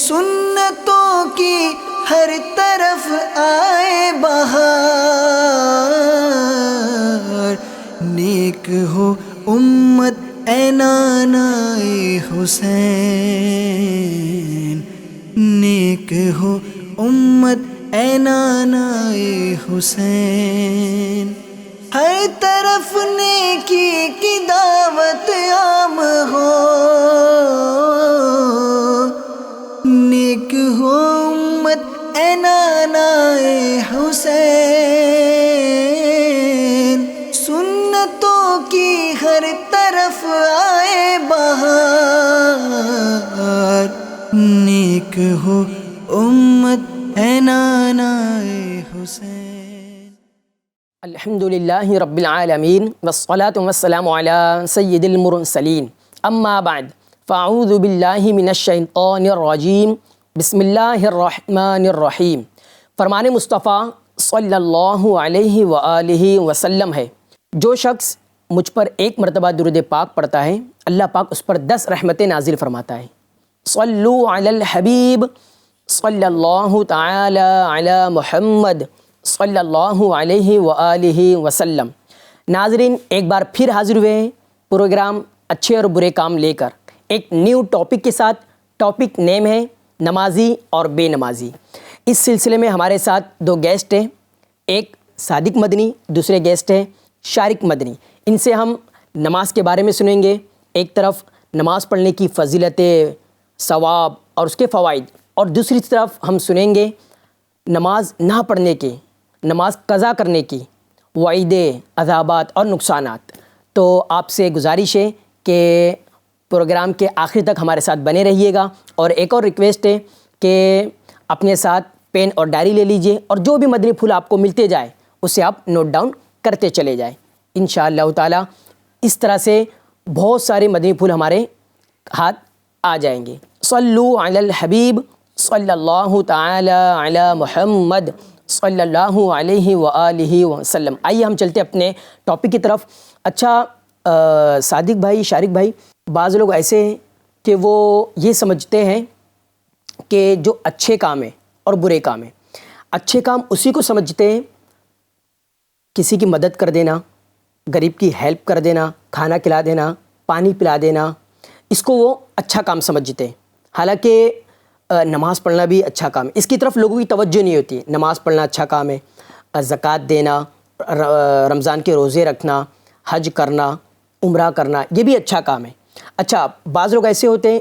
سنتوں کی ہر طرف آئے بہار، نیک ہو امت اے نانائے حسین، نیک ہو امت اے نانائے حسین، ہر طرف نیکی کی دعوت عام ہو، نیک ہو امت اے نانائے حسین، سنتوں کی ہر طرف آئے بہار، نیک ہو امت اے نانائے حسین۔ الحمدللہ رب العالمین والصلاة والسلام علی سید المرسلین، اما بعد فاعوذ باللہ من الشیطان الرجیم، بسم اللہ الرحمن الرحیم۔ فرمان مصطفیٰ صلی اللہ علیہ وآلہ وسلم ہے، جو شخص مجھ پر ایک مرتبہ درود پاک پڑھتا ہے اللہ پاک اس پر 10 رحمتیں نازل فرماتا ہے۔ صلو علی الحبیب صلی اللہ تعالی علی محمد صلی اللہ علیہ وآلہ وسلم۔ ناظرین، ایک بار پھر حاضر ہوئے ہیں پروگرام اچھے اور برے کام لے کر، ایک نیو ٹاپک کے ساتھ۔ ٹاپک نیم ہے نمازی اور بے نمازی۔ اس سلسلے میں ہمارے ساتھ 2 گیسٹ ہیں، ایک صادق مدنی، دوسرے گیسٹ ہیں شارق مدنی۔ ان سے ہم نماز کے بارے میں سنیں گے، ایک طرف نماز پڑھنے کی فضیلتیں، ثواب اور اس کے فوائد، اور دوسری طرف ہم سنیں گے نماز نہ پڑھنے کے، نماز قضا کرنے کی وعیدیں، عذابات اور نقصانات۔ تو آپ سے گزارش ہے کہ پروگرام کے آخر تک ہمارے ساتھ بنے رہیے گا، اور ایک اور ریکویسٹ ہے کہ اپنے ساتھ پین اور ڈائری لے لیجئے، اور جو بھی مدنی پھول آپ کو ملتے جائے اسے آپ نوٹ ڈاؤن کرتے چلے جائیں انشاءاللہ تعالی۔ اس طرح سے بہت سارے مدنی پھول ہمارے ہاتھ آ جائیں گے۔ صلو علی الحبیب صلی اللہ تعالی علی محمد صلی اللہ علیہ وآلہ وسلم۔ آئیے ہم چلتے اپنے ٹاپک کی طرف۔ اچھا صادق بھائی، شارق بھائی، بعض لوگ ایسے ہیں کہ وہ یہ سمجھتے ہیں کہ جو اچھے کام ہیں اور برے کام ہیں، اچھے کام اسی کو سمجھتے ہیں کسی کی مدد کر دینا، غریب کی ہیلپ کر دینا، کھانا کھلا دینا، پانی پلا دینا، اس کو وہ اچھا کام سمجھتے ہیں۔ حالانکہ نماز پڑھنا بھی اچھا کام ہے، اس کی طرف لوگوں کی توجہ نہیں ہوتی ہے۔ نماز پڑھنا اچھا کام ہے، زکوٰۃ دینا، رمضان کے روزے رکھنا، حج کرنا، عمرہ کرنا، یہ بھی اچھا کام ہے۔ اچھا، بعض لوگ ایسے ہوتے ہیں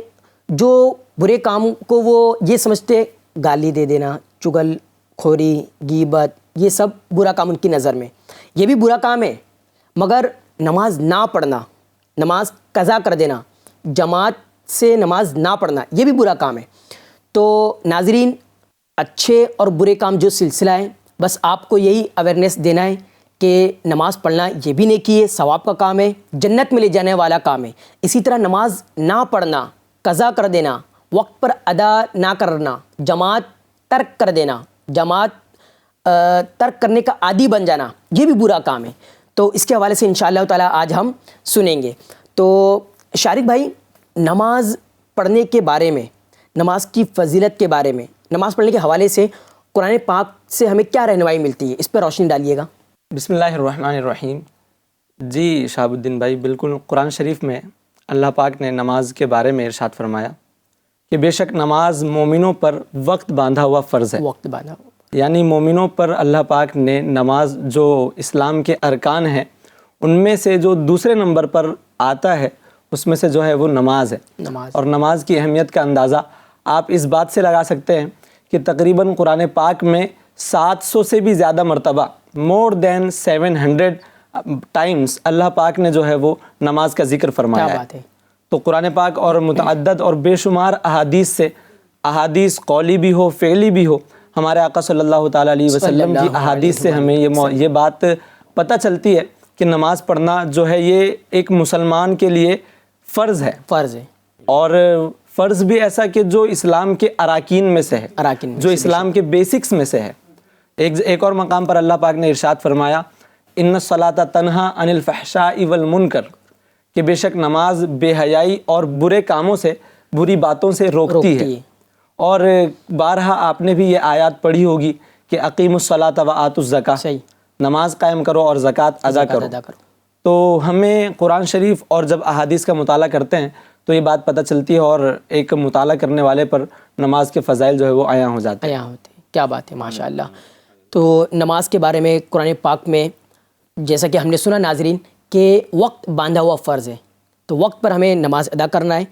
جو برے کام کو وہ یہ سمجھتے گالی دے دینا، چغل خوری، غیبت، یہ سب برا کام ان کی نظر میں، یہ بھی برا کام ہے۔ مگر نماز نہ پڑھنا، نماز قضا کر دینا، جماعت سے نماز نہ پڑھنا، یہ بھی برا کام ہے۔ تو ناظرین، اچھے اور برے کام جو سلسلہ ہے، بس آپ کو یہی اویئرنیس دینا ہے کہ نماز پڑھنا یہ بھی نیکی ہے، ثواب کا کام ہے، جنت میں لے جانے والا کام ہے۔ اسی طرح نماز نہ پڑھنا، قضا کر دینا، وقت پر ادا نہ کرنا، جماعت ترک کر دینا، جماعت ترک کرنے کا عادی بن جانا، یہ بھی برا کام ہے۔ تو اس کے حوالے سے انشاءاللہ تعالی آج ہم سنیں گے۔ تو شارق بھائی، نماز پڑھنے کے بارے میں، نماز کی فضیلت کے بارے میں، نماز پڑھنے کے حوالے سے قرآن پاک سے ہمیں کیا رہنمائی ملتی ہے، اس پہ روشنی ڈالیے گا۔ بسم اللہ الرحمن الرحیم۔ جی شہاب الدین بھائی، بالکل قرآن شریف میں اللہ پاک نے نماز کے بارے میں ارشاد فرمایا کہ بے شک نماز مومنوں پر وقت باندھا ہوا فرض ہے۔ وقت باندھا ہوا، یعنی مومنوں پر اللہ پاک نے نماز، جو اسلام کے ارکان ہیں ان میں سے جو دوسرے نمبر پر آتا ہے، اس میں سے جو ہے وہ نماز ہے۔ اور نماز کی اہمیت کا اندازہ آپ اس بات سے لگا سکتے ہیں کہ تقریباً قرآن پاک میں 700 سے بھی زیادہ مرتبہ، مور دین 700 ٹائمز اللہ پاک نے جو ہے وہ نماز کا ذکر فرمایا ہے۔ تو قرآن پاک اور متعدد اور بے شمار احادیث سے، احادیث قولی بھی ہو، فعلی بھی ہو، ہمارے آقا صلی اللہ تعالیٰ علیہ وسلم کی احادیث سے ہمیں یہ بات پتہ چلتی ہے کہ نماز پڑھنا جو ہے یہ ایک مسلمان کے لیے فرض ہے۔ اور فرض بھی ایسا کہ جو اسلام کے اراکین میں سے ہے، جو اسلام کے بیسکس میں سے ہے۔ ایک اور مقام پر اللہ پاک نے ارشاد فرمایا، ان الصلاۃ تنہا عن الفحشاء والمنکر، کہ بے شک نماز بے حیائی اور برے کاموں سے، بری باتوں سے روکتی ہے۔ اور بارہا آپ نے بھی یہ آیات پڑھی ہوگی کہ اقیموا الصلاۃ وآتوا الزکاۃ، صحیح، نماز قائم کرو اور زکوٰۃ ادا کرو۔ تو ہمیں قرآن شریف اور جب احادیث کا مطالعہ کرتے ہیں تو یہ بات پتہ چلتی ہے، اور ایک مطالعہ کرنے والے پر نماز کے فضائل جو ہے وہ عیاں ہو جاتے ہیں۔ عیاں ہوتے ہیں۔ کیا بات ہے، ماشاء اللہ۔ تو نماز کے بارے میں قرآن پاک میں جیسا کہ ہم نے سنا ناظرین کہ وقت باندھا ہوا فرض ہے، تو وقت پر ہمیں نماز ادا کرنا ہے۔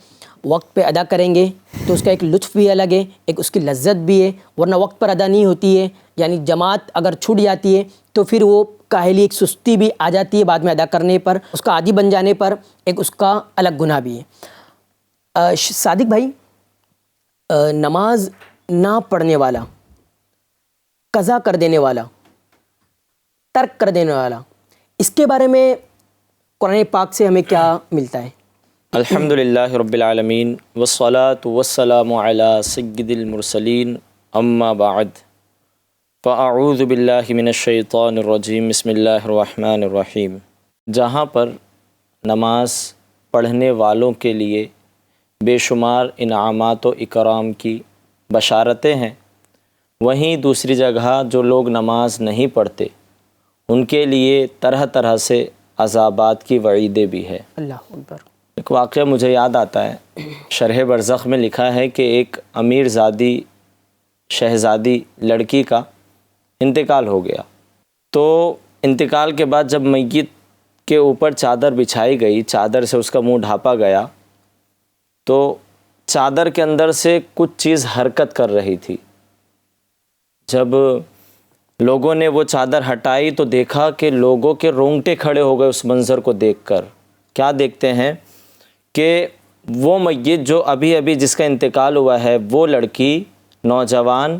وقت پہ ادا کریں گے تو اس کا ایک لطف بھی الگ ہے، ایک اس کی لذت بھی ہے، ورنہ وقت پر ادا نہیں ہوتی ہے، یعنی جماعت اگر چھوٹ جاتی ہے تو پھر وہ کاہلی، ایک سستی بھی آ جاتی ہے بعد میں ادا کرنے پر، اس کا عادی بن جانے پر ایک اس کا الگ گناہ بھی ہے۔ صادق بھائی، نماز نہ پڑھنے والا، قضا کر دینے والا، ترک کر دینے والا، اس کے بارے میں قرآن پاک سے ہمیں کیا ملتا ہے؟ الحمدللہ رب العالمین والصلاة والسلام علی سید المرسلین، اما بعد فاعوذ باللہ من الشیطان الرجیم، بسم اللہ الرحمن الرحیم۔ جہاں پر نماز پڑھنے والوں کے لیے بے شمار انعامات و اکرام کی بشارتیں ہیں، وہیں دوسری جگہ جو لوگ نماز نہیں پڑھتے ان کے لیے طرح طرح سے عذابات کی وعیدیں بھی ہے۔ اللہ اکبر۔ ایک واقعہ مجھے یاد آتا ہے، شرح برزخ میں لکھا ہے کہ ایک امیر زادی شہزادی لڑکی کا انتقال ہو گیا، تو انتقال کے بعد جب میت کے اوپر چادر بچھائی گئی، چادر سے اس کا منہ ڈھانپا گیا، تو چادر کے اندر سے کچھ چیز حرکت کر رہی تھی۔ جب لوگوں نے وہ چادر ہٹائی تو دیکھا کہ لوگوں کے رونگٹے کھڑے ہو گئے اس منظر کو دیکھ کر۔ کیا دیکھتے ہیں کہ وہ میت جو ابھی ابھی جس کا انتقال ہوا ہے، وہ لڑکی نوجوان،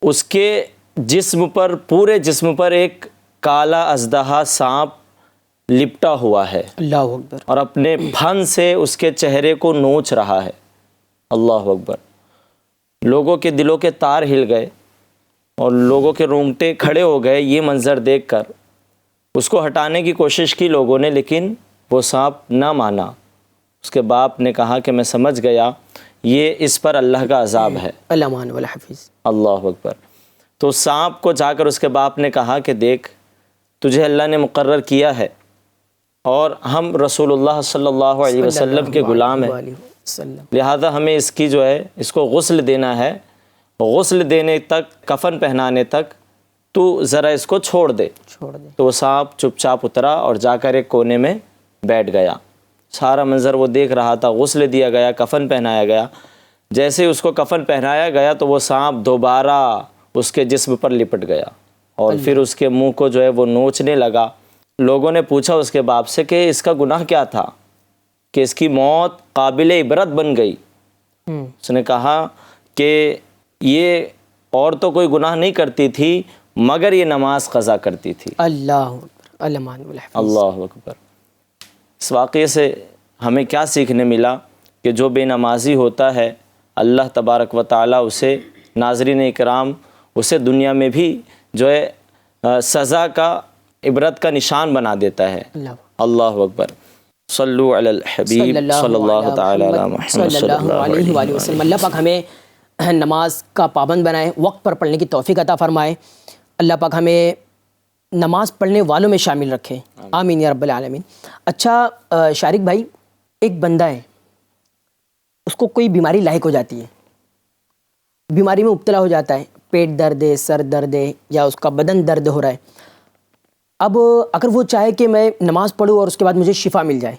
اس کے جسم پر، پورے جسم پر ایک کالا اژدہا سانپ لپٹا ہوا ہے، اللہ اکبر۔ اور اپنے پھن سے اس کے چہرے کو نوچ رہا ہے۔ اللہ اکبر۔ لوگوں کے دلوں کے تار ہل گئے اور لوگوں کے رونگٹے کھڑے ہو گئے یہ منظر دیکھ کر۔ اس کو ہٹانے کی کوشش کی لوگوں نے، لیکن وہ سانپ نہ مانا۔ اس کے باپ نے کہا کہ میں سمجھ گیا یہ اس پر اللہ کا عذاب ہے۔ اللہ مان والا حفیظ۔ اللہ اکبر۔ تو سانپ کو جا کر اس کے باپ نے کہا کہ دیکھ، تجھے اللہ نے مقرر کیا ہے اور ہم رسول اللہ صلی اللہ علیہ وسلم کے غلام ہیں، لہذا ہمیں اس کی جو ہے اس کو غسل دینا ہے، غسل دینے تک، کفن پہنانے تک تو ذرا اس کو چھوڑ دے۔ تو وہ سانپ چپ چاپ اترا اور جا کر ایک کونے میں بیٹھ گیا۔ سارا منظر وہ دیکھ رہا تھا، غسل دیا گیا، کفن پہنایا گیا۔ جیسے اس کو کفن پہنایا گیا تو وہ سانپ دوبارہ اس کے جسم پر لپٹ گیا اور پھر اس کے منہ کو جو ہے وہ نوچنے لگا۔ لوگوں نے پوچھا اس کے باپ سے کہ اس کا گناہ کیا تھا کہ اس کی موت قابل عبرت بن گئی؟ اس نے کہا کہ یہ اور تو کوئی گناہ نہیں کرتی تھی مگر یہ نماز قضا کرتی تھی۔ اللہ اکبر۔ اللہ مان والا حفیظ۔ اللہ اکبر۔ اس واقعے سے ہمیں کیا سیکھنے ملا کہ جو بے نمازی ہوتا ہے اللہ تبارک و تعالیٰ اسے، ناظرین اکرام، اسے دنیا میں بھی جو ہے سزا کا، عبرت کا نشان بنا دیتا ہے۔ اللہ اکبر۔ صلو علی الحبیب صلی اللہ تعالی علی محمد صلی اللہ علیہ وآلہ وسلم۔ اللہ پاک ہمیں نماز کا پابند بنائے، وقت پر پڑھنے کی توفیق عطا فرمائے۔ اللہ پاک ہمیں نماز پڑھنے والوں میں شامل رکھے، آمین یا رب العالمین۔ اچھا شارق بھائی، ایک بندہ ہے، اس کو کوئی بیماری لاحق ہو جاتی ہے، بیماری میں مبتلا ہو جاتا ہے، پیٹ درد ہے، سر درد ہے، یا اس کا بدن درد ہو رہا ہے۔ اب اگر وہ چاہے کہ میں نماز پڑھوں اور اس کے بعد مجھے شفا مل جائے،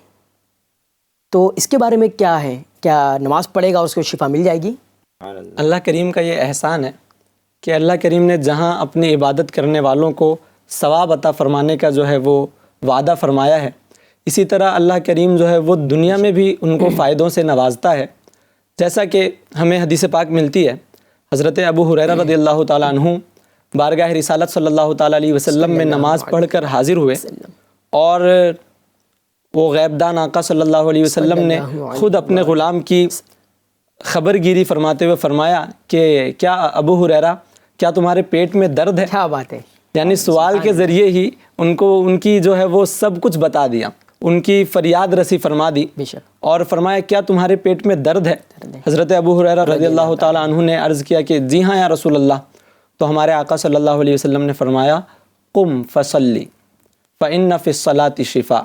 تو اس کے بارے میں کیا ہے؟ کیا نماز پڑھے گا اور اس کو شفا مل جائے گی؟ اللہ کریم کا یہ احسان ہے کہ اللہ کریم نے جہاں اپنی عبادت کرنے والوں کو ثواب عطا فرمانے کا جو ہے وہ وعدہ فرمایا ہے، اسی طرح اللہ کریم جو ہے وہ دنیا میں بھی ان کو فائدوں سے نوازتا ہے۔ جیسا کہ ہمیں حدیث پاک ملتی ہے، حضرت ابو ہریرہ رضی اللہ تعالیٰ عنہ بارگاہ رسالت صلی اللہ تعالیٰ علیہ وسلم میں نماز پڑھ کر حاضر ہوئے، اور وہ غیب دان آقا صلی اللہ علیہ وسلم نے خود اپنے غلام کی خبر گیری فرماتے ہوئے فرمایا کہ کیا ابو ہریرہ، کیا تمہارے پیٹ میں درد ہے؟ کیا بات ہے! یعنی سوال کے ذریعے ہی ان کو ان کی جو ہے وہ سب کچھ بتا دیا۔ ان کی فریاد رسی فرما دی بے شک. اور فرمایا کیا تمہارے پیٹ میں درد ہے؟ حضرت ابو ہریرہ رضی اللہ تعالیٰ عنہ نے عرض کیا کہ جی ہاں یا رسول اللہ. تو ہمارے آقا صلی اللہ علیہ وسلم نے فرمایا قم فصلی فإن فی الصلاۃ شفاء.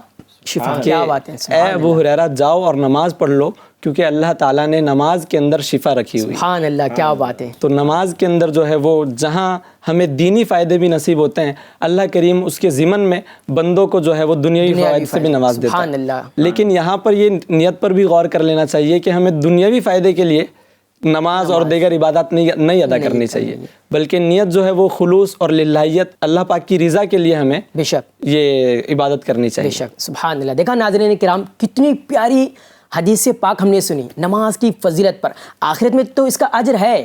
شفا. کیا بات ہے. اے ابو ہریرہ جاؤ اور نماز پڑھ لو کیونکہ اللہ تعالیٰ نے نماز کے اندر شفا رکھی ہوئی. سبحان اللہ. کیا بات ہے. تو نماز کے اندر جو ہے وہ جہاں ہمیں دینی فائدے بھی نصیب ہوتے ہیں اللہ کریم اس کے ضمن میں بندوں کو جو ہے وہ دنیاوی فوائد سے بھی نواز دیتا سبحان ہے. اللہ. لیکن یہاں پر یہ نیت پر بھی غور کر لینا چاہیے کہ ہمیں دنیاوی فائدے کے لیے نماز اور دیگر عبادات نہیں ادا کرنی چاہیے، بلکہ نیت جو ہے وہ خلوص اور للہیت اللہ پاک کی رضا کے لیے ہمیں بے شک یہ عبادت کرنی بے چاہیے. شک. سبحان اللہ. دیکھا ناظرین کرام کتنی پیاری حدیث پاک ہم نے سنی نماز کی فضیلت پر. آخرت میں تو اس کا اجر ہے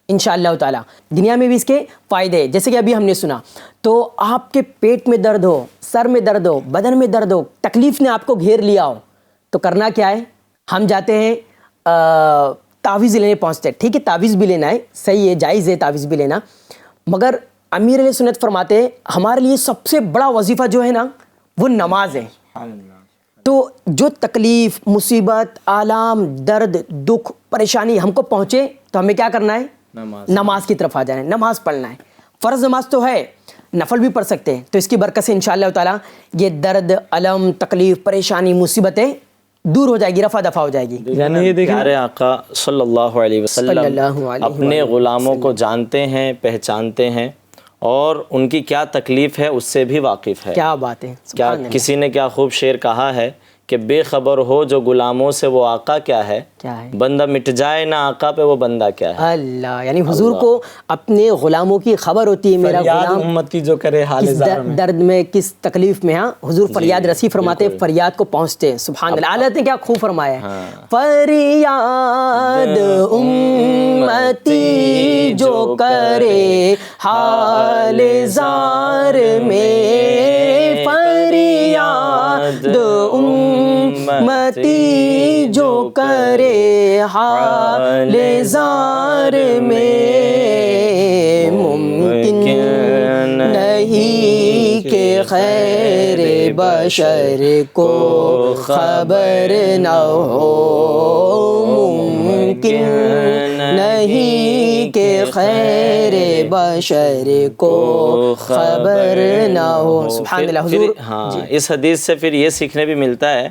انشاءاللہ تعالی، دنیا میں بھی اس کے فائدے. جیسے کہ ابھی ہم نے سنا تو آپ کے پیٹ میں درد ہو، سر میں درد ہو، بدن میں درد ہو، تکلیف نے آپ کو گھیر لیا ہو تو کرنا کیا ہے؟ ہم جاتے ہیں تعویذ لینے پہنچتے ہیں. ٹھیک ہے تعویذ بھی لینا ہے، صحیح ہے، جائز ہے تعویذ بھی لینا، مگر امیر علیہ سنت فرماتے ہیں ہمارے لیے سب سے بڑا وظیفہ جو ہے نا وہ نماز ہے. تو جو تکلیف، مصیبت، آلام، درد، دکھ، پریشانی ہم کو پہنچے تو ہمیں کیا کرنا ہے؟ نماز کی طرف آ جانا ہے، نماز پڑھنا ہے. فرض نماز تو ہے، نفل بھی پڑھ سکتے ہیں. تو اس کی برکت سے انشاءاللہ تعالی یہ درد، علم، تکلیف، پریشانی، مصیبتیں دور ہو جائے گی، رفع دفع ہو جائے گی. یعنی یہ دیکھیں پیارے آقا صلی اللہ علیہ وسلم اپنے غلاموں کو جانتے ہیں، پہچانتے ہیں اور ان کی کیا تکلیف ہے اس سے بھی واقف ہے. کیا بات ہے. کیا کسی نے کیا خوب شعر کہا ہے کہ بے خبر ہو جو غلاموں سے وہ آقا کیا ہے، بندہ مٹ جائے نہ آقا پہ وہ بندہ کیا ہے. اللہ یعنی حضور کو اپنے غلاموں کی خبر ہوتی ہے، میرا غلام امتی جو کرے حال کس درد میں، کس تکلیف میں. ہاں حضور فریاد رسی فرماتے ہیں، فریاد کو پہنچتے ہیں. سبحان اللہ. اعلیٰ نے کیا خوب فرمایا ہے، فریاد امتی جو کرے حال زار میں، فریاد امتی جو کرے حال زار میں، ممکن نہیں کہ خیر بشر کو خبر نہ ہو، ممکن نہیں کہ خیر بشر کو خبر نہ ہو. سبحان اللہ. حضور ہاں اس حدیث سے پھر یہ سیکھنے بھی ملتا ہے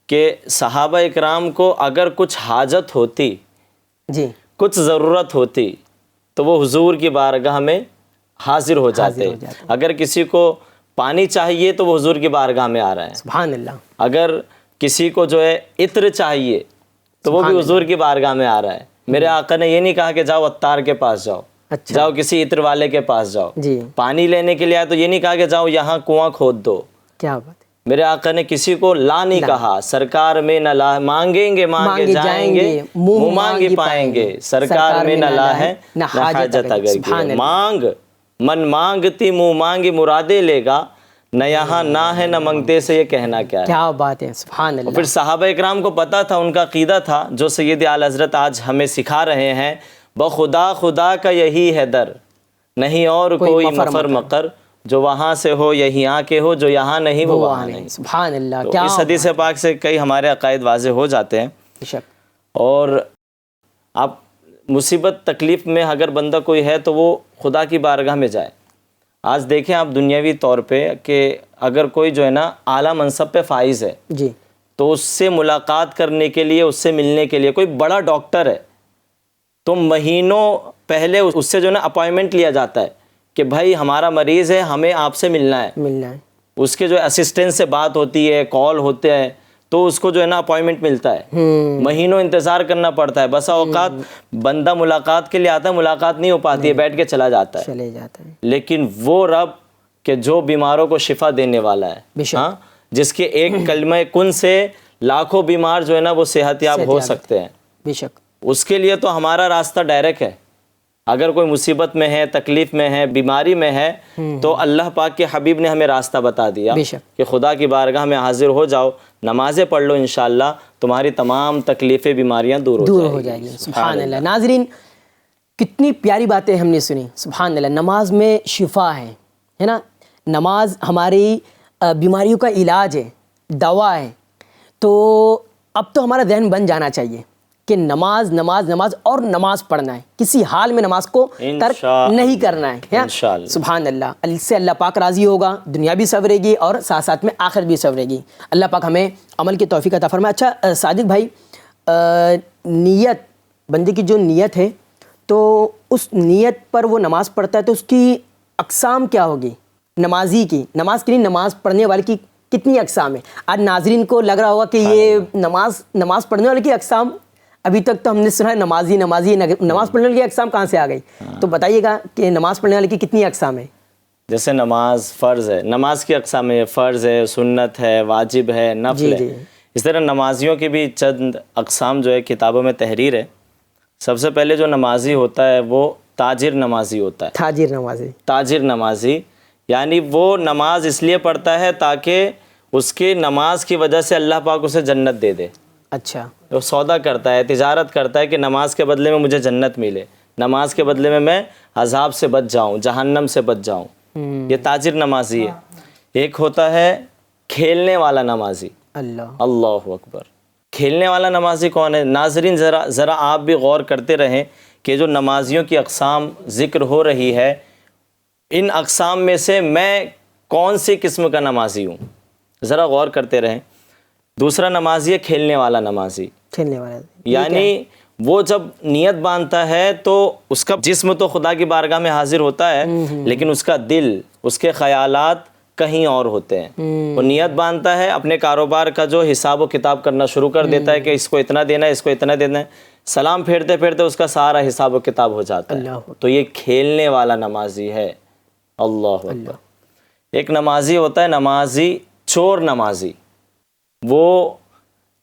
کہ صحابہ اکرام کو اگر کچھ حاجت ہوتی، جی کچھ ضرورت ہوتی تو وہ حضور کی بارگاہ میں حاضر ہو جاتے. اگر کسی کو پانی چاہیے تو وہ حضور کی بارگاہ میں آ رہا ہے. سبحان اللہ. اگر کسی کو جو ہے عطر چاہیے تو وہ بھی حضور کی بارگاہ میں آ رہا ہے. میرے آقا نے یہ نہیں کہا کہ جاؤ عطار کے پاس جاؤ، جاؤ کسی عطر والے کے پاس جاؤ. جی پانی لینے کے لیے آئے تو یہ نہیں کہا کہ جاؤ یہاں کنواں کھود دو. کیا بات ہے. میرے آقا نے کسی کو لا نہیں کہا. سرکار میں نہ لا، مانگیں گے مانگے جائیں گے، منہ مانگے پائیں گے. سرکار میں نہ لا ہے نہ حاجت اگر کی. مانگ من مانگتی منہ مانگی مرادے لے گا، نہ یہاں نہ ہے نہ منگتے سے یہ کہنا کیا ہے. کیا بات ہے. سبحان اللہ. پھر صحابہ اکرام کو پتہ تھا، ان کا عقیدہ تھا جو سید اعلی حضرت آج ہمیں سکھا رہے ہیں، بخدا خدا کا یہی ہے در، نہیں اور کوئی مفر مقر، جو وہاں سے ہو یہی آ کے ہو، جو یہاں نہیں وہ وہاں نہیں. سبحان اللہ. تو کیا اس حدیث پاک سے کئی ہمارے عقائد واضح ہو جاتے ہیں. اور آپ مصیبت تکلیف میں اگر بندہ کوئی ہے تو وہ خدا کی بارگاہ میں جائے. آج دیکھیں آپ دنیاوی طور پہ کہ اگر کوئی جو ہے نا اعلیٰ منصب پہ فائز ہے جی تو اس سے ملاقات کرنے کے لیے، اس سے ملنے کے لیے، کوئی بڑا ڈاکٹر ہے تو مہینوں پہلے اس سے جو ہے نا اپائنٹمنٹ لیا جاتا ہے کہ بھائی ہمارا مریض ہے، ہمیں آپ سے ملنا ہے. اس کے جو اسسٹنٹ سے بات ہوتی ہے، کال ہوتے ہیں، تو اس کو جو ہے نا اپائنٹمنٹ ملتا ہے. مہینوں انتظار کرنا پڑتا ہے. بسا اوقات بندہ ملاقات کے لیے آتا ہے، ملاقات نہیں ہو پاتی ہے، بیٹھ کے چلا جاتا ہے. لیکن وہ رب کہ جو بیماروں کو شفا دینے والا ہے، ہاں، جس کے ایک کلمہ کن سے لاکھوں بیمار جو ہے نا وہ صحت یاب ہو سکتے ہیں. بے شک. اس کے لیے تو ہمارا راستہ ڈائریکٹ ہے. اگر کوئی مصیبت میں ہے، تکلیف میں ہے، بیماری میں ہے، تو اللہ پاک کے حبیب نے ہمیں راستہ بتا دیا کہ خدا کی بارگاہ میں حاضر ہو جاؤ، نمازیں پڑھ لو، انشاءاللہ تمہاری تمام تکلیفیں، بیماریاں دور ہو جائیں گی. سبحان اللہ. ناظرین کتنی پیاری باتیں ہم نے سنی. سبحان اللہ. نماز میں شفا ہے نا. نماز ہماری بیماریوں کا علاج ہے. دوا ہے. تو اب تو ہمارا ذہن بن جانا چاہیے کہ نماز نماز نماز اور نماز پڑھنا ہے, کسی حال میں نماز کو ترک نہیں کرنا ہے. سبحان اللہ, اس سے اللہ پاک راضی ہوگا, دنیا بھی سنورے گی اور ساتھ ساتھ میں آخرت بھی سنورے گی. اللہ پاک ہمیں عمل کی توفیق عطا فرمائے. اچھا صادق بھائی, نیت, بندے کی جو نیت ہے تو اس نیت پر وہ نماز پڑھتا ہے تو اس کی اقسام کیا ہوگی نمازی کی؟ نماز کے لیے نماز پڑھنے والے کی کتنی اقسام ہے؟ آج ناظرین کو لگ رہا ہوگا کہ یہ نماز پڑھنے والے کی اقسام, ابھی تک تو ہم نے سنا ہے نمازی, نماز پڑھنے والے کی اقسام کہاں سے آ گئی؟ تو بتائیے گا کہ نماز پڑھنے والے کی کتنی اقسام ہے؟ جیسے نماز فرض ہے, نماز کی اقسام ہے, فرض ہے, سنت ہے, واجب ہے, نفل ہے. اس طرح نمازیوں کی بھی چند اقسام جو ہے کتابوں میں تحریر ہے. سب سے پہلے جو نمازی ہوتا ہے وہ تاجر نمازی ہوتا ہے. تاجر نمازی یعنی وہ نماز اس لیے پڑھتا ہے تاکہ اس کی نماز کی وجہ سے اللہ پاک اسے جنت دے دے. اچھا, وہ سودا کرتا ہے, تجارت کرتا ہے کہ نماز کے بدلے میں مجھے جنت ملے, نماز کے بدلے میں عذاب سے بچ جاؤں, جہنم سے بچ جاؤں. یہ تاجر نمازی ہے. ایک ہوتا ہے کھیلنے والا نمازی. اللہ اکبر. کھیلنے والا نمازی کون ہے؟ ناظرین ذرا آپ بھی غور کرتے رہیں کہ جو نمازیوں کی اقسام ذکر ہو رہی ہے, ان اقسام میں سے میں کون سی قسم کا نمازی ہوں, ذرا غور کرتے رہیں. دوسرا نمازی ہے کھیلنے والا نمازی. یعنی وہ جب نیت باندھتا ہے تو اس کا جسم تو خدا کی بارگاہ میں حاضر ہوتا ہے, لیکن اس کا دل, اس کے خیالات کہیں اور ہوتے ہیں. وہ نیت باندھتا ہے, اپنے کاروبار کا جو حساب و کتاب کرنا شروع کر دیتا ہے کہ اس کو اتنا دینا ہے, اس کو اتنا دینا ہے. سلام پھیرتے پھیرتے اس کا سارا حساب و کتاب ہو جاتا ہے. تو یہ کھیلنے والا نمازی ہے. اللہ اکبر. ایک نمازی ہوتا ہے نمازی چور نمازی. وہ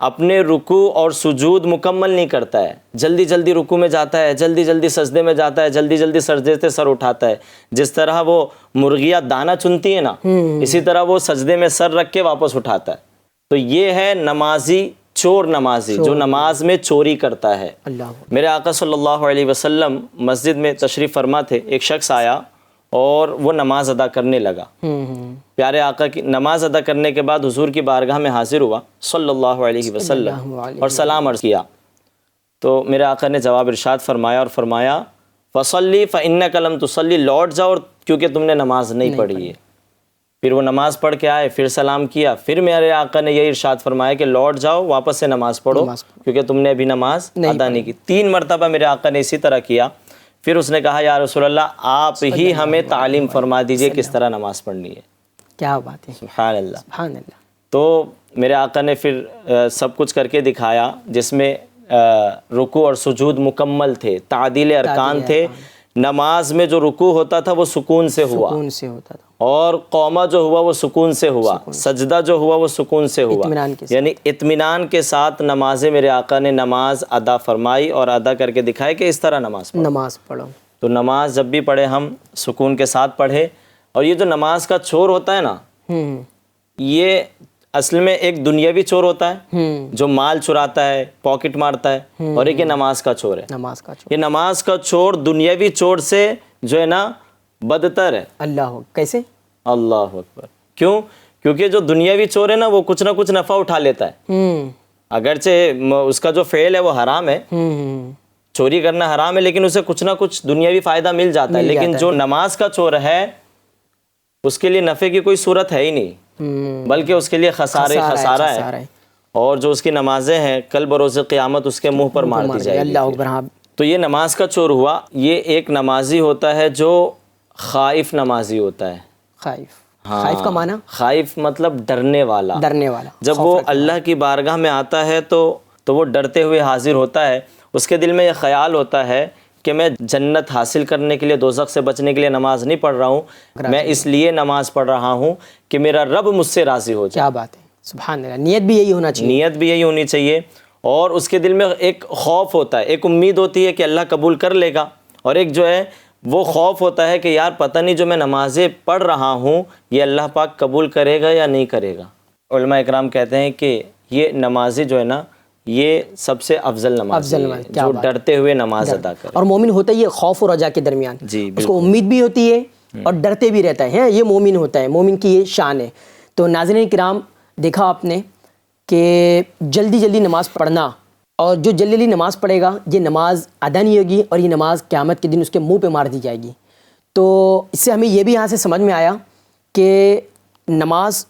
اپنے رکوع اور سجود مکمل نہیں کرتا ہے, جلدی جلدی رکوع میں جاتا ہے, جلدی جلدی سجدے میں جاتا ہے, جلدی جلدی سجدے سے سر اٹھاتا ہے. جس طرح وہ مرغیاں دانہ چنتی ہیں نا, اسی طرح وہ سجدے میں سر رکھ کے واپس اٹھاتا ہے. تو یہ ہے نمازی چور نمازی, جو نماز میں چوری کرتا ہے. میرے آقا صلی اللہ علیہ وسلم مسجد میں تشریف فرما تھے. ایک شخص آیا اور وہ نماز ادا کرنے لگا. پیارے آقا کی نماز ادا کرنے کے بعد حضور کی بارگاہ میں حاضر ہوا صلی اللہ علیہ وسلم اور سلام عرض کیا. تو میرے آقا نے جواب ارشاد فرمایا اور فرمایا فصلی فإنک لم تصلی, لوٹ جاؤ کیونکہ تم نے نماز نہیں پڑھی ہے. پھر وہ نماز پڑھ کے آئے, پھر سلام کیا. پھر میرے آقا نے یہی ارشاد فرمایا کہ لوٹ جاؤ, واپس سے نماز پڑھو کیونکہ تم نے ابھی نماز ادا نہیں کی. 3 مرتبہ میرے آقا نے اسی طرح کیا. پھر اس نے کہا یا رسول اللہ آپ ہی ہمیں تعلیم فرما دیجئے کس طرح نماز پڑھنی ہے. کیا بات ہے, سبحان اللہ, سبحان اللہ. تو میرے آقا نے پھر سب کچھ کر کے دکھایا جس میں رکوع اور سجود مکمل تھے, تعدیل ارکان تھے. نماز میں جو رکوع ہوتا تھا وہ سکون سے ہوا, اور قومہ جو ہوا وہ سکون سے ہوا, سجدہ جو ہوا وہ سکون سے ہوا, یعنی اطمینان کے ساتھ نمازیں میرے آقا نے نماز ادا فرمائی اور ادا کر کے دکھائے کہ اس طرح نماز پڑھو. تو نماز جب بھی پڑھے ہم سکون کے ساتھ پڑھے. اور یہ جو نماز کا چور ہوتا ہے نا, یہ اصل میں ایک دنیاوی چور ہوتا ہے جو مال چراتا ہے, پاکٹ مارتا ہے, اور ایک یہ نماز کا چور ہے. یہ نماز کا چور دنیاوی چور سے جو ہے نا بدتر ہے. اللہ کیسے؟ اللہ اکبر. کیوں؟ کیونکہ جو دنیاوی چور ہے نا وہ کچھ نہ کچھ نفع اٹھا لیتا ہے. اگرچہ اس کا جو فعل ہے وہ حرام ہے, چوری کرنا حرام ہے, لیکن اسے کچھ نہ کچھ دنیاوی فائدہ مل جاتا ہے. لیکن جو نماز کا چور ہے اس کے لیے نفع کی کوئی صورت ہے ہی نہیں, بلکہ اس کے لیے خسارہ ہے. اور جو اس کی نمازیں ہیں کل بروز قیامت اس کے منہ پر مار دی جائے گی. تو یہ نماز کا چور ہوا. یہ ایک نمازی ہوتا ہے جو خائف نمازی ہوتا ہے. خائف کا معنی؟ خائف مطلب ڈرنے والا. جب وہ اللہ کی بارگاہ میں آتا ہے تو وہ ڈرتے ہوئے حاضر ہوتا ہے. اس کے دل میں یہ خیال ہوتا ہے کہ میں جنت حاصل کرنے کے لیے, دوزخ سے بچنے کے لیے نماز نہیں پڑھ رہا ہوں, میں اس لیے نماز پڑھ رہا ہوں کہ میرا رب مجھ سے راضی ہو جائے. کیا بات ہے, سبحان اللہ. نیت بھی یہی ہونا چاہیے. نیت بھی یہی ہونی چاہیے. اور اس کے دل میں ایک خوف ہوتا ہے, ایک امید ہوتی ہے کہ اللہ قبول کر لے گا, اور ایک جو ہے وہ خوف ہوتا ہے کہ یار پتہ نہیں جو میں نمازیں پڑھ رہا ہوں یہ اللہ پاک قبول کرے گا یا نہیں کرے گا. علماء اکرام کہتے ہیں کہ یہ نمازی جو ہے نا یہ سب سے افضل نماز ہے جو ڈرتے ہوئے نماز ادا کرے. اور مومن ہوتا ہے یہ خوف اور رجا کے درمیان, اس کو امید بھی ہوتی ہے اور ڈرتے بھی رہتا ہے. یہ مومن ہوتا ہے, مومن کی یہ شان ہے. تو ناظرین کرام, دیکھا آپ نے کہ جلدی جلدی نماز پڑھنا، اور جو جلدی جلدی نماز پڑھے گا یہ نماز ادا نہیں ہوگی، اور یہ نماز قیامت کے دن اس کے منہ پہ مار دی جائے گی۔ تو اس سے ہمیں یہ بھی یہاں سے سمجھ میں آیا کہ نماز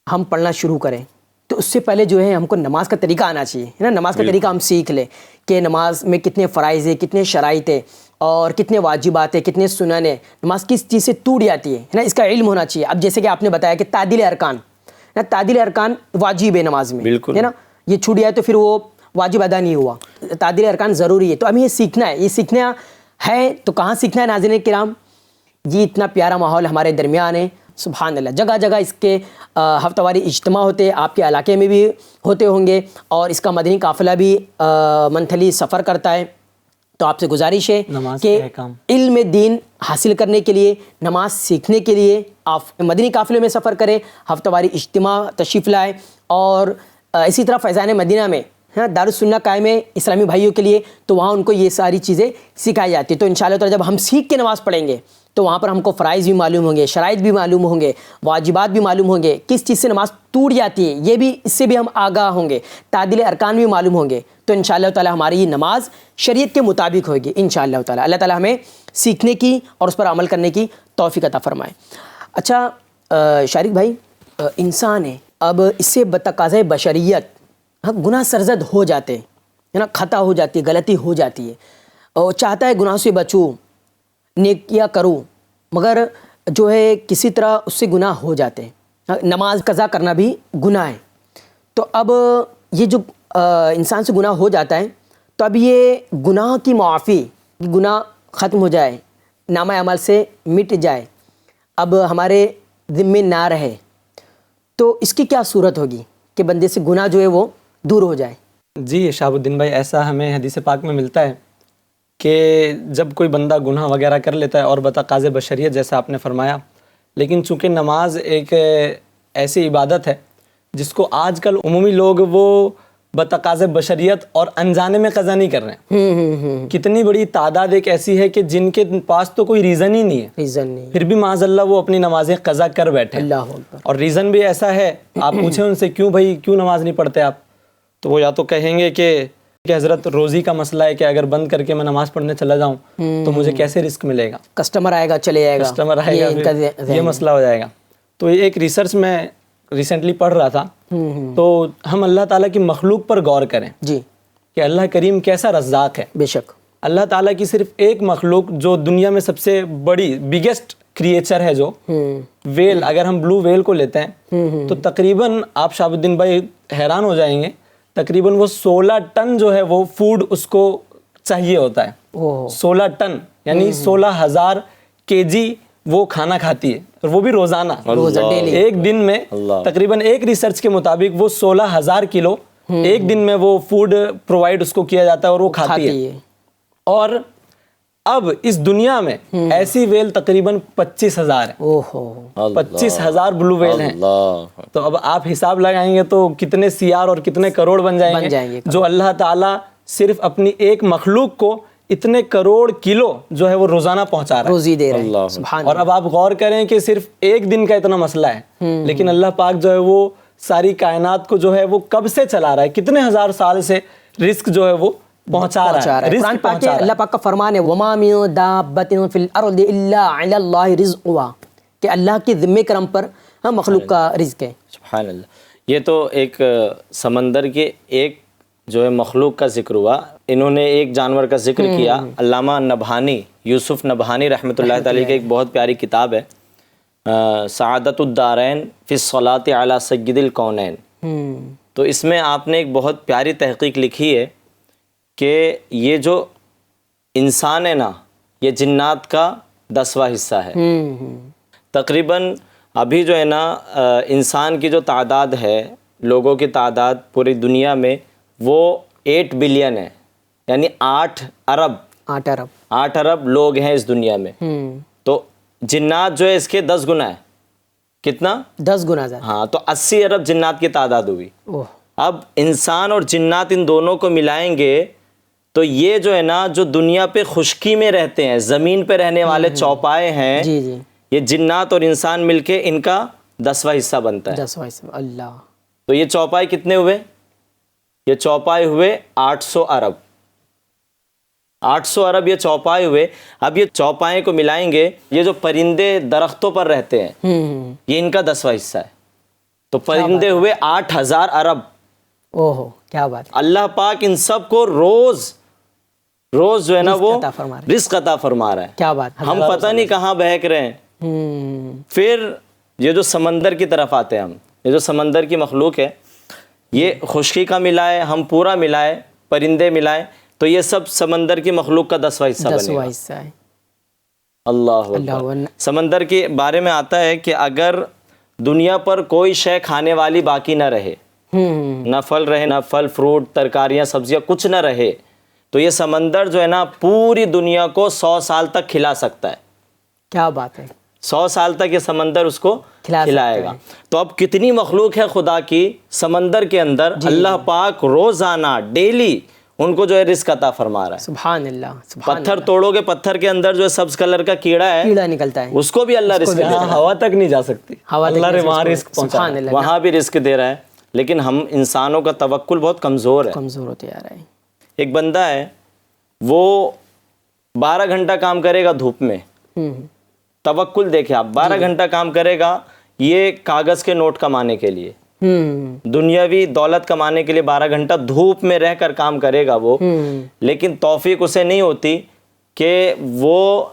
ہم پڑھنا شروع کریں تو اس سے پہلے جو ہے ہم کو نماز کا طریقہ آنا چاہیے، ہے نا، نماز کا طریقہ ہم سیکھ لیں کہ نماز میں کتنے فرائض ہیں، کتنے شرائط ہیں، اور کتنے واجبات ہیں، کتنے سنن ہیں، نماز کس چیز سے ٹوٹ جاتی ہے نا، اس کا علم ہونا چاہیے۔ اب جیسے کہ آپ نے بتایا کہ تعدیل ارکان، نا تعدیل ارکان واجب ہے نماز میں، بالکل، ہے نا، یہ چھوٹ جائے تو پھر وہ واجب ادا نہیں ہوا، تعدیل ارکان ضروری ہے۔ تو ہمیں یہ سیکھنا ہے، یہ سیکھنا ہے تو کہاں سیکھنا ہے ناظرین کرام؟ یہ اتنا پیارا ماحول ہمارے درمیان ہے، سبحان اللہ، جگہ جگہ اس کے ہفتہ واری اجتماع ہوتے ہیں، آپ کے علاقے میں بھی ہوتے ہوں گے، اور اس کا مدنی قافلہ بھی منتھلی سفر کرتا ہے۔ تو آپ سے گزارش ہے کہ علم دین حاصل کرنے کے لیے، نماز سیکھنے کے لیے آپ مدنی قافلے میں سفر کریں، ہفتہ واری اجتماع تشریف لائیں، اور اسی طرح فیضان مدینہ میں دارالسنہ قائم ہے اسلامی بھائیوں کے لیے، تو وہاں ان کو یہ ساری چیزیں سکھائی جاتی ہیں۔ تو انشاءاللہ تعالی جب ہم سیکھ کے نماز پڑھیں گے تو وہاں پر ہم کو فرائض بھی معلوم ہوں گے، شرائط بھی معلوم ہوں گے، واجبات بھی معلوم ہوں گے، کس چیز سے نماز ٹوٹ جاتی ہے یہ بھی، اس سے بھی ہم آگاہ ہوں گے، تعدیل ارکان بھی معلوم ہوں گے، تو انشاءاللہ تعالی ہماری یہ نماز شریعت کے مطابق ہوگی انشاءاللہ تعالی۔ اللہ تعالی ہمیں سیکھنے کی اور اس پر عمل کرنے کی توفیق عطا فرمائے۔ اچھا شارق بھائی، انسان ہے، اب اس سے بتقاضۂ بشریت گناہ سرزد ہو جاتے ہیں، ہے نا، خطا ہو جاتی ہے، غلطی ہو جاتی ہے، اور چاہتا ہے گناہ سے بچوں، نیکیاں کروں، مگر جو ہے کسی طرح اس سے گناہ ہو جاتے ہیں، نماز قضا کرنا بھی گناہ ہے۔ تو اب یہ جو انسان سے گناہ ہو جاتا ہے، تو اب یہ گناہ کی معافی، گناہ ختم ہو جائے، نامہ عمل سے مٹ جائے، اب ہمارے ذمے نہ رہے، تو اس کی کیا صورت ہوگی کہ بندے سے گناہ جو ہے وہ دور ہو جائے؟ جی شہاب الدین بھائی، ایسا ہمیں حدیث پاک میں ملتا ہے کہ جب کوئی بندہ گناہ وغیرہ کر لیتا ہے اور بتقاضِ بشریت جیسا آپ نے فرمایا، لیکن چونکہ نماز ایک ایسی عبادت ہے جس کو آج کل عمومی لوگ وہ بتقاضِ بشریت اور انجانے میں قضا نہیں کر رہے ہیں۔ کتنی بڑی تعداد ایک ایسی ہے کہ جن کے پاس تو کوئی ریزن ہی نہیں ہے، ریزن نہیں، پھر بھی معاذ اللہ وہ اپنی نمازیں قضا کر بیٹھے، اللہ اکبر۔ اور ریزن بھی ایسا ہے، آپ پوچھیں ان سے کیوں بھائی کیوں نماز نہیں پڑھتے آپ، تو وہ یا تو کہیں گے کہ حضرت روزی کا مسئلہ ہے کہ اگر بند کر کے میں نماز پڑھنے چلا جاؤں تو مجھے کیسے رزق ملے گا، کسٹمر آئے گا چلے جائے گا، کسٹمر آئے گا، یہ مسئلہ ہو جائے گا۔ تو ایک ریسرچ میں ریسنٹلی پڑھ رہا تھا، تو ہم اللہ تعالیٰ کی مخلوق پر غور کریں جی کہ اللہ کریم کیسا رزاق ہے۔ بے شک اللہ تعالیٰ کی صرف ایک مخلوق جو دنیا میں سب سے بڑی بگیسٹ کریچر ہے، جو ویل، اگر ہم بلو ویل کو لیتے ہیں تو تقریباً آپ شہاب الدین بھائی حیران ہو جائیں گے، تقریباً وہ 16 ٹن جو ہے وہ فوڈ اس کو چاہیے ہوتا ہے، 16 ٹن یعنی 16,000 kg وہ کھانا کھاتی ہے، اور وہ بھی روزانہ، ایک دن میں تقریباً ایک ریسرچ کے مطابق وہ 16,000 کلو ایک دن میں وہ فوڈ پرووائڈ اس کو کیا جاتا ہے اور وہ کھاتی ہے۔ اور اب اس دنیا میں ایسی ویل تقریباً 25,000 ہے، 25,000 بلو ویل ہیں۔ تو اب آپ حساب لگائیں گے تو کتنے سیار اور کتنے کروڑ بن جائیں گے، جو اللہ تعالیٰ صرف اپنی ایک مخلوق کو اتنے کروڑ کلو جو ہے وہ روزانہ پہنچا رہا ہے، روزی دے رہا ہے۔ اور اب آپ غور کریں کہ صرف ایک دن کا اتنا مسئلہ ہے، لیکن اللہ پاک جو ہے وہ ساری کائنات کو جو ہے وہ کب سے چلا رہا ہے، کتنے ہزار سال سے رزق جو ہے وہ پہنچا رہا ہے۔ قرآن پاک میں اللہ پاک کا فرمان ہے وَمَا مِن دَابَّةٍ فِي الْأَرْضِ إِلَّا عَلَى اللَّهِ رِزْقُهَا، کہ اللہ کے ذمہ کرم پر مخلوق کا رزق ہے۔ سبحان اللہ۔ یہ تو ایک سمندر کے ایک جو ہے مخلوق کا ذکر ہوا، انہوں نے ایک جانور کا ذکر کیا، علامہ نبہانی، یوسف نبہانی رحمۃ اللہ تعالی کی ایک بہت پیاری کتاب ہے، سعادت الدارین فی الصلاۃ علی سید الکونین۔ تو اس میں آپ نے ایک بہت پیاری تحقیق لکھی ہے کہ یہ جو انسان ہے نا، یہ جنات کا 10واں حصہ ہے۔ تقریباً ابھی جو ہے نا انسان کی جو تعداد ہے، لوگوں کی تعداد پوری دنیا میں وہ 8 بلین ہے، یعنی 8 ارب لوگ ہیں اس دنیا میں۔ تو جنات جو ہے اس کے 10 گنا ہے، کتنا؟ 10 گنا زیادہ، ہاں، تو 80 ارب جنات کی تعداد ہوئی۔ اب انسان اور جنات ان دونوں کو ملائیں گے تو یہ جو ہے نا جو دنیا پہ خشکی میں رہتے ہیں، زمین پہ رہنے والے چوپائے ہیں، یہ جنات اور انسان مل کے ان کا 10واں حصہ بنتا ہے۔ 10واں حصہ، اللہ۔ تو یہ چوپائے کتنے ہوئے؟ یہ چوپائے ہوئے 800 ارب. 800 ارب یہ چوپائے ہوئے. اب یہ چوپائے کو ملائیں گے، یہ جو پرندے درختوں پر رہتے ہیں یہ ان کا 10واں حصہ ہے. تو پرندے ہوئے 8000 ارب. اوہو کیا بات ہے. اللہ پاک ان سب کو روز جو ہے نا وہ رزق عطا فرما رہا ہے. کیا بات. ہم پتہ نہیں کہاں بہک رہے ہیں. پھر یہ جو سمندر کی طرف آتے ہیں ہم، یہ جو سمندر کی مخلوق ہے، یہ خشکی کا ملائے، ہم پورا ملائے، پرندے ملائے، تو یہ سب سمندر کی مخلوق کا 10واں حصہ بنے گا. ہے. اللہ اکبر. سمندر کے بارے میں آتا ہے کہ اگر دنیا پر کوئی شے کھانے والی باقی نہ رہے، نہ پھل رہے، نہ پھل فروٹ ترکاریاں سبزیاں کچھ نہ رہے، تو یہ سمندر جو ہے نا پوری دنیا کو 100 سال تک کھلا سکتا ہے. کیا بات ہے. 100 سال تک یہ سمندر اس کو کھلائے گا. تو اب کتنی مخلوق ہے خدا کی سمندر کے اندر. اللہ پاک روزانہ ڈیلی ان کو جو ہے رزق عطا فرما رہا ہے. سبحان اللہ. پتھر توڑو گے، پتھر کے اندر جو ہے سبز کلر کا کیڑا ہے، کیڑا نکلتا ہے، اس کو بھی اللہ رزق دے رہا ہے. ہوا تک نہیں جا سکتی، اللہ نے وہاں رزق پہنچا، وہاں بھی رزق دے رہا ہے. لیکن ہم انسانوں کا توکل بہت کمزور ہے. کمزور ہوتے جا رہا ہے. ایک بندہ ہے وہ 12 گھنٹہ کام کرے گا دھوپ میں. توکل دیکھیں آپ، 12 گھنٹہ کام کرے گا یہ کاغذ کے نوٹ کمانے کے لیے، دنیاوی دولت کمانے کے لیے 12 گھنٹہ دھوپ میں رہ کر کام کرے گا وہ. لیکن توفیق اسے نہیں ہوتی کہ وہ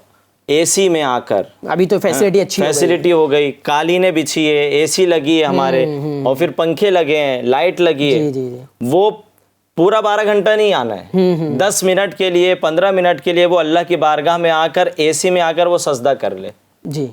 اے سی میں آ کر، ابھی تو فیسلٹی ہو گئی، قالینیں بچھی ہے، اے سی لگی ہے ہمارے، اور پھر پنکھے لگے ہیں، لائٹ لگی ہے، وہ پورا 12 گھنٹہ نہیں آنا ہے. 10 منٹ کے لیے، 15 منٹ کے لیے وہ اللہ کی بارگاہ میں آ کر، اے سی میں آ کر وہ سجدہ کر لے. جی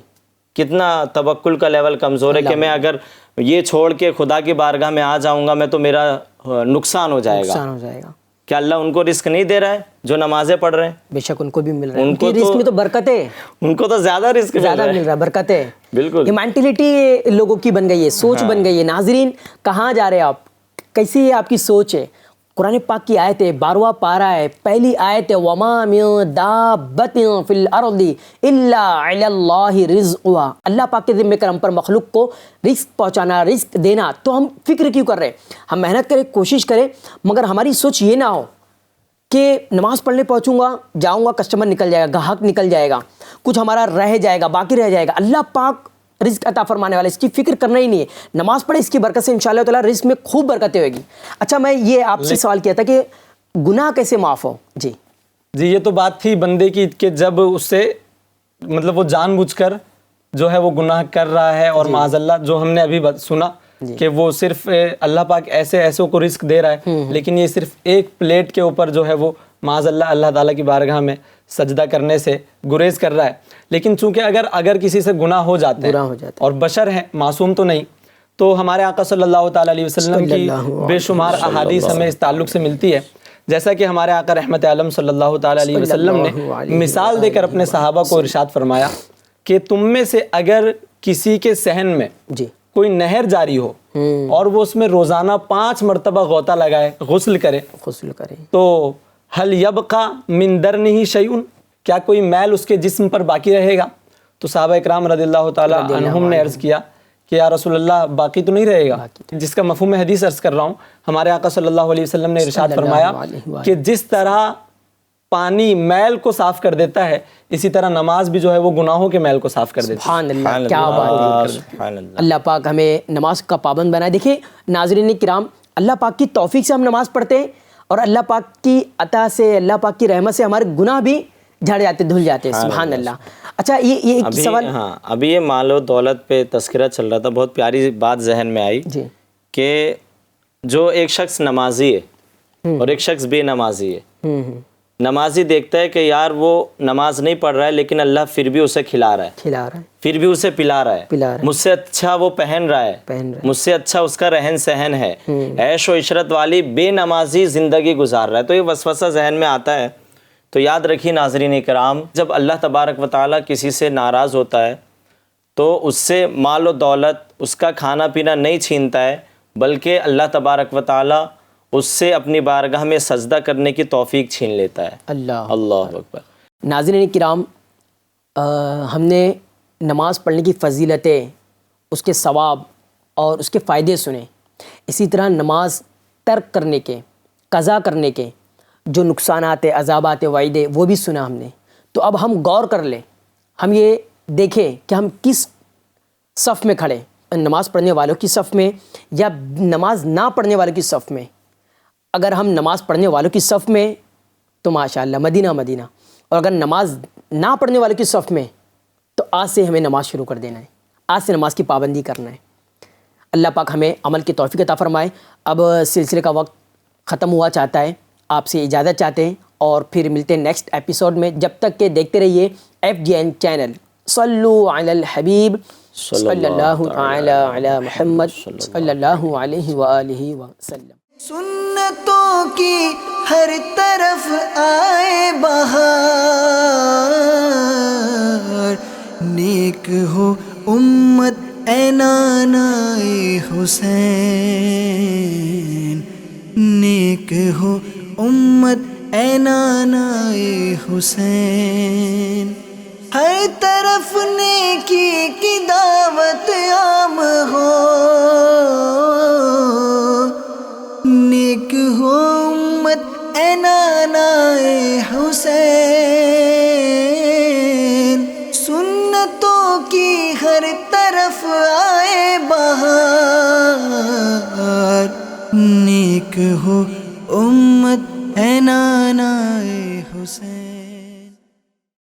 کتنا توکل کا لیول کمزور ہے کہ میں اگر یہ چھوڑ کے خدا کی بارگاہ میں آ جاؤں گا میں تو میرا نقصان ہو جائے گا. کیا اللہ ان کو رزق نہیں دے رہا ہے جو نمازیں پڑھ رہے ہیں؟ بے شک ان کو بھی مل رہا ہے. ان کی رزق میں تو برکت ہے، ان کو تو زیادہ رزق مل رہا ہے، برکت ہے. بالکل. یہ مینٹلٹی لوگوں کی بن گئی ہے، سوچ بن گئی ہے. ناظرین کہاں جا رہے ہیں آپ؟ کیسی ہے آپ کی سوچ ہے؟ قرآن پاک کی آیت ہے، 12واں پارہ ہے، پہلی آیت ہے وَمَا مِن دَابَّةٍ فِي الْأَرْضِ إِلَّا عَلَى اللَّهِ رِزْقُهَا. اللہ پاک کے ذمہ کرم پر مخلوق کو رزق پہنچانا، رزق دینا. تو ہم فکر کیوں کر رہے ہیں؟ ہم محنت کریں، کوشش کریں، مگر ہماری سوچ یہ نہ ہو کہ نماز پڑھنے پہنچوں گا، جاؤں گا، کسٹمر نکل جائے گا، گاہک نکل جائے گا، کچھ ہمارا رہ جائے گا، باقی رہ جائے گا. اللہ پاک رزق عطا فرمانے والا، اس کی فکر کرنا ہی نہیں ہے. نماز پڑھے، اس کی برکت سے انشاءاللہ تعالیٰ رزق میں خوب برکتیں ہوئے گی. اچھا میں یہ آپ سے سوال کیا تھا کہ گناہ کیسے معاف ہو؟ جی یہ تو بات تھی بندے کی کہ جب اس سے مطلب وہ جان بوجھ کر جو ہے وہ گناہ کر رہا ہے، اور معاذ اللہ جو ہم نے ابھی سنا کہ وہ صرف اللہ پاک ایسے ایسوں کو رزق دے رہا ہے، لیکن یہ صرف ایک پلیٹ کے اوپر جو ہے وہ معاذ اللہ اللہ تعالیٰ کی بارگاہ میں سجدہ کرنے سے گریز کر رہا ہے. لیکن چونکہ اگر کسی سے گناہ ہو جاتے ہیں اور بشر ہیں، معصوم تو نہیں، تو ہمارے آقا صلی اللہ تعالیٰ علیہ وسلم کی بے شمار احادیث ہمیں اس تعلق سے ملتی ہے. جیسا کہ ہمارے آقا رحمت عالم صلی اللہ تعالیٰ علیہ وسلم نے مثال دے کر اپنے صحابہ کو ارشاد فرمایا کہ تم میں سے اگر کسی کے صحن میں کوئی نہر جاری ہو اور وہ اس میں روزانہ 5 مرتبہ غوطہ لگائے، غسل کرے، تو حل یبقى من درنہ شیء، کیا کوئی میل اس کے جسم پر باقی رہے گا؟ تو صحابہ اکرام رضی اللہ تعالیٰ عنہم نے عرض کیا کہ یا رسول اللہ باقی تو نہیں رہے گا. جس کا مفہوم حدیث عرض کر رہا ہوں، ہمارے آقا صلی اللہ علیہ وسلم نے ارشاد فرمایا کہ جس طرح پانی میل کو صاف کر دیتا ہے، اسی طرح نماز بھی جو ہے وہ گناہوں کے میل کو صاف کر دیتی ہے. سبحان اللہ، کیا بات ہے. اللہ پاک ہمیں نماز کا پابند بنائے. دیکھیں ناظرین کرام، اللہ پاک کی توفیق سے ہم نماز پڑھتے ہیں، اور اللہ پاک کی عطا سے، اللہ پاک کی رحمت سے ہمارے گناہ بھی جھڑ جاتے، دھل جاتے ہیں. سبحان اللہ. اچھا یہ ایک سوال، ابھی یہ مال و دولت پہ تذکرہ چل رہا تھا، بہت پیاری بات ذہن میں آئی کہ جو ایک شخص نمازی ہے اور ایک شخص بے نمازی ہے. نمازی دیکھتا ہے کہ یار وہ نماز نہیں پڑھ رہا ہے لیکن اللہ پھر بھی اسے کھلا رہا ہے، پھر بھی اسے پلا رہا ہے، مجھ سے اچھا وہ پہن رہا ہے، مجھ سے اچھا اس کا رہن سہن ہے، عیش و عشرت والی بے نمازی زندگی گزار رہا ہے. تو یہ وسوسہ ذہن میں آتا ہے. تو یاد رکھیے ناظرین کرام، جب اللہ تبارک و تعالیٰ کسی سے ناراض ہوتا ہے تو اس سے مال و دولت، اس کا کھانا پینا نہیں چھینتا ہے، بلکہ اللہ تبارک و تعالیٰ اس سے اپنی بارگاہ میں سجدہ کرنے کی توفیق چھین لیتا ہے. اللہ اکبر. ناظرین کرام، ہم نے نماز پڑھنے کی فضیلتیں، اس کے ثواب اور اس کے فائدے سنے. اسی طرح نماز ترک کرنے کے، قضا کرنے کے جو نقصانات عذابات وعید وہ بھی سنا ہم نے۔ تو اب ہم غور کر لیں، ہم یہ دیکھیں کہ ہم کس صف میں کھڑے، نماز پڑھنے والوں کی صف میں یا نماز نہ پڑھنے والوں کی صف میں۔ اگر ہم نماز پڑھنے والوں کی صف میں تو ماشاءاللہ مدینہ مدینہ، اور اگر نماز نہ پڑھنے والوں کی صف میں تو آج سے ہمیں نماز شروع کر دینا ہے، آج سے نماز کی پابندی کرنا ہے۔ اللہ پاک ہمیں عمل کی توفیق عطا فرمائے۔ اب سلسلے کا وقت ختم ہوا چاہتا ہے، آپ سے اجازت چاہتے ہیں اور پھر ملتے ہیں نیکسٹ ایپیسوڈ میں۔ جب تک کہ دیکھتے رہیے FGN چینل۔ صلو علی الحبیب صلی اللہ تعالی علی محمد صلی اللہ علیہ وآلہ وسلم۔ سنتوں کی ہر طرف آئے بہار، نیک ہو امت اے نانائے حسین، نیک ہو امت اے نانائے حسین، ہر طرف نیکی کی دعوت عام ہو، نیک ہو امت اے نانائے حسین، سنتوں کی ہر طرف آئے بہار، نیک ہو امت اے نانائے حسین۔